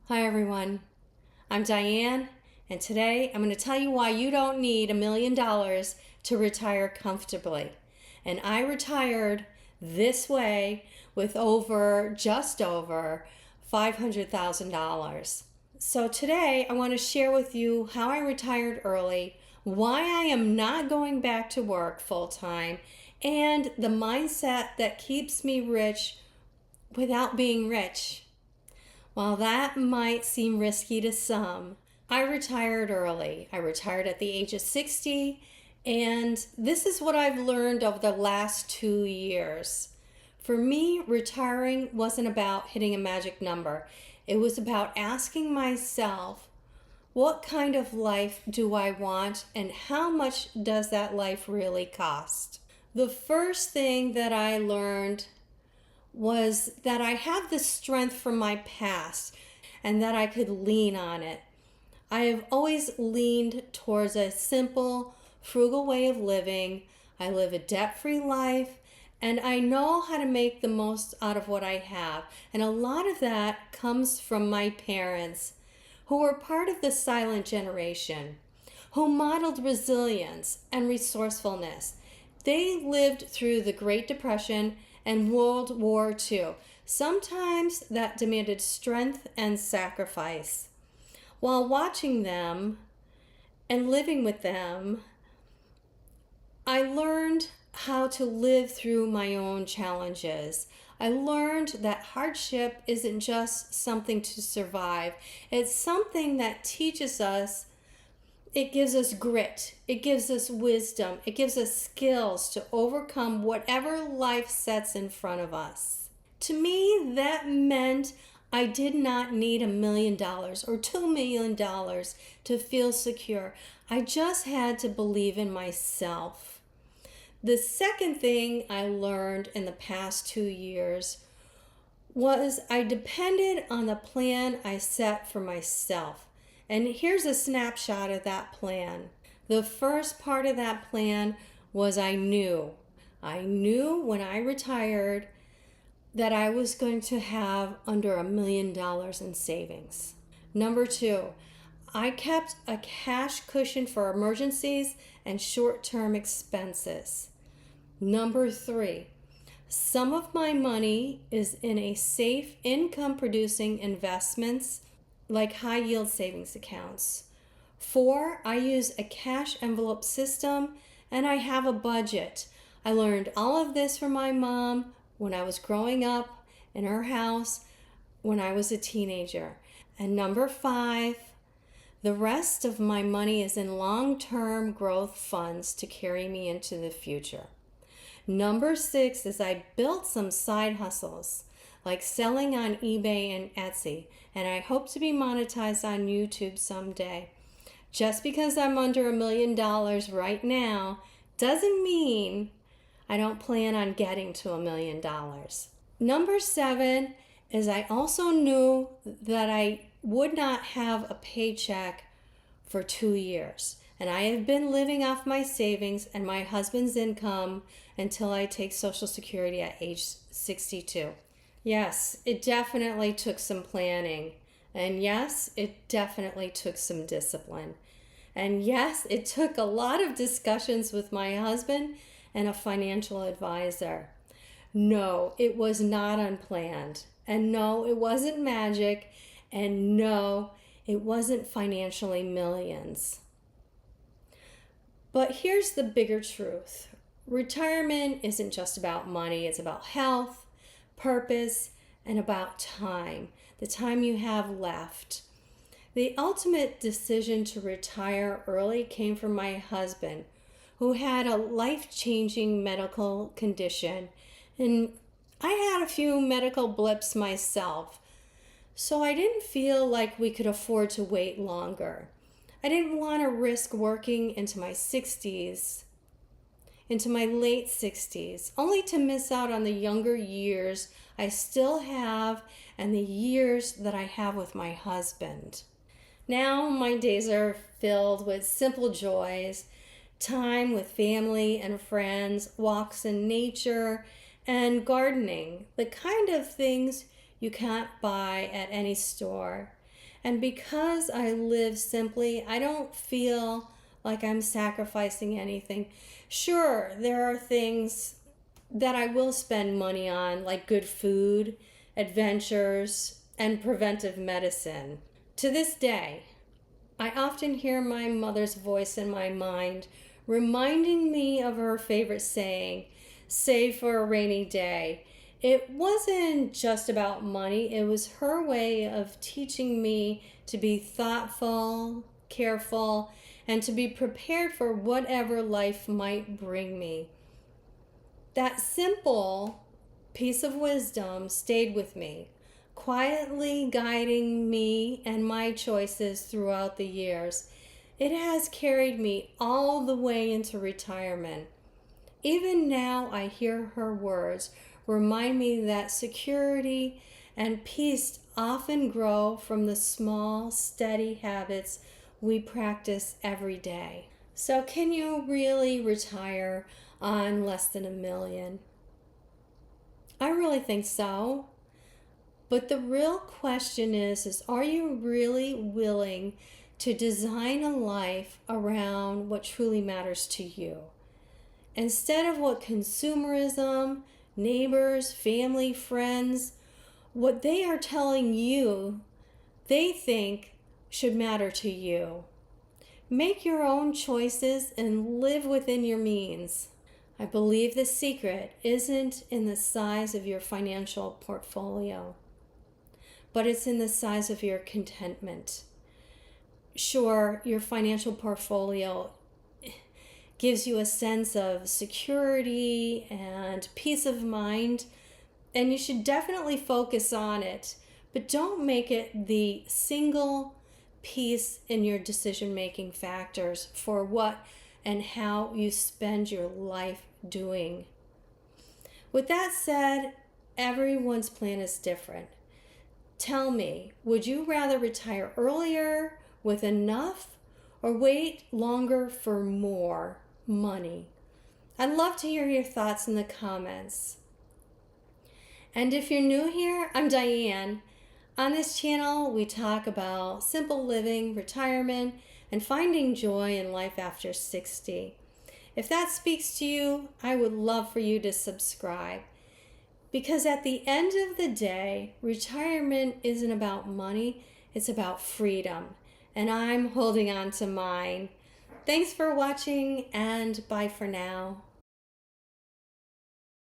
Hi everyone, I'm Diane, and today I'm going to tell you why you don't need $1,000,000 to retire comfortably. And I retired this way with just over $500,000. So today I want to share with you how I retired early, why I am not going back to work full time, and the mindset that keeps me rich without being rich. While that might seem risky to some, I retired early. I retired at the age of 60, and this is what I've learned over the last 2 years. For me, retiring wasn't about hitting a magic number. It was about asking myself, what kind of life do I want, and how much does that life really cost? The first thing that I learned was that I have the strength from my past and that I could lean on it. I have always leaned towards a simple, frugal way of living. I live a debt-free life, and I know how to make the most out of what I have. And a lot of that comes from my parents, who were part of the silent generation, who modeled resilience and resourcefulness. They lived through the Great Depression and World War II. Sometimes that demanded strength and sacrifice. While watching them and living with them, I learned how to live through my own challenges. I learned that hardship isn't just something to survive. It's something that teaches us. It gives us grit, it gives us wisdom, it gives us skills to overcome whatever life sets in front of us. To me, that meant I did not need $1,000,000 or $2,000,000 to feel secure. I just had to believe in myself. The second thing I learned in the past 2 years was I depended on the plan I set for myself. And here's a snapshot of that plan. The first part of that plan was I knew when I retired that I was going to have under $1,000,000 in savings. Number two, I kept a cash cushion for emergencies and short-term expenses. Number three, some of my money is in a safe income-producing investments like high yield savings accounts. 4, I use a cash envelope system, and I have a budget. I learned all of this from my mom when I was growing up in her house when I was a teenager. And number 5, the rest of my money is in long-term growth funds to carry me into the future. Number 6 is I built some side hustles, like selling on eBay and Etsy, and I hope to be monetized on YouTube someday. Just because I'm under $1,000,000 right now doesn't mean I don't plan on getting to $1,000,000. Number 7 is I also knew that I would not have a paycheck for 2 years. And I have been living off my savings and my husband's income until I take Social Security at age 62. Yes, it definitely took some planning. And yes, it definitely took some discipline. And yes, it took a lot of discussions with my husband and a financial advisor. No, it was not unplanned. And no, it wasn't magic. And no, it wasn't financially millions. But here's the bigger truth. Retirement isn't just about money. It's about health, purpose, and about time, the time you have left. The ultimate decision to retire early came from my husband, who had a life-changing medical condition, and I had a few medical blips myself, so I didn't feel like we could afford to wait longer. I didn't want to risk working into my 60s, into my late 60s, only to miss out on the younger years I still have and the years that I have with my husband. Now my days are filled with simple joys, time with family and friends, walks in nature, and gardening, the kind of things you can't buy at any store. And because I live simply, I don't feel like I'm sacrificing anything. Sure, there are things that I will spend money on, like good food, adventures, and preventive medicine. To this day, I often hear my mother's voice in my mind, reminding me of her favorite saying, save for a rainy day. It wasn't just about money, it was her way of teaching me to be thoughtful, careful, and to be prepared for whatever life might bring me. That simple piece of wisdom stayed with me, quietly guiding me and my choices throughout the years. It has carried me all the way into retirement. Even now, I hear her words remind me that security and peace often grow from the small, steady habits we practice every day. So, can you really retire on less than $1 million? I really think so. But the real question is are you really willing to design a life around what truly matters to you? Instead of what consumerism, neighbors, family, friends, what they are telling you they think should matter to you. Make your own choices and live within your means. I believe the secret isn't in the size of your financial portfolio, but it's in the size of your contentment. Sure, your financial portfolio gives you a sense of security and peace of mind, and you should definitely focus on it, but don't make it the single piece in your decision-making factors for what and how you spend your life doing. With that said, everyone's plan is different. Tell me, would you rather retire earlier with enough or wait longer for more money? I'd love to hear your thoughts in the comments. And if you're new here, I'm Diane. On this channel, we talk about simple living, retirement, and finding joy in life after 60. If that speaks to you, I would love for you to subscribe. Because at the end of the day, retirement isn't about money, it's about freedom. And I'm holding on to mine. Thanks for watching, and bye for now.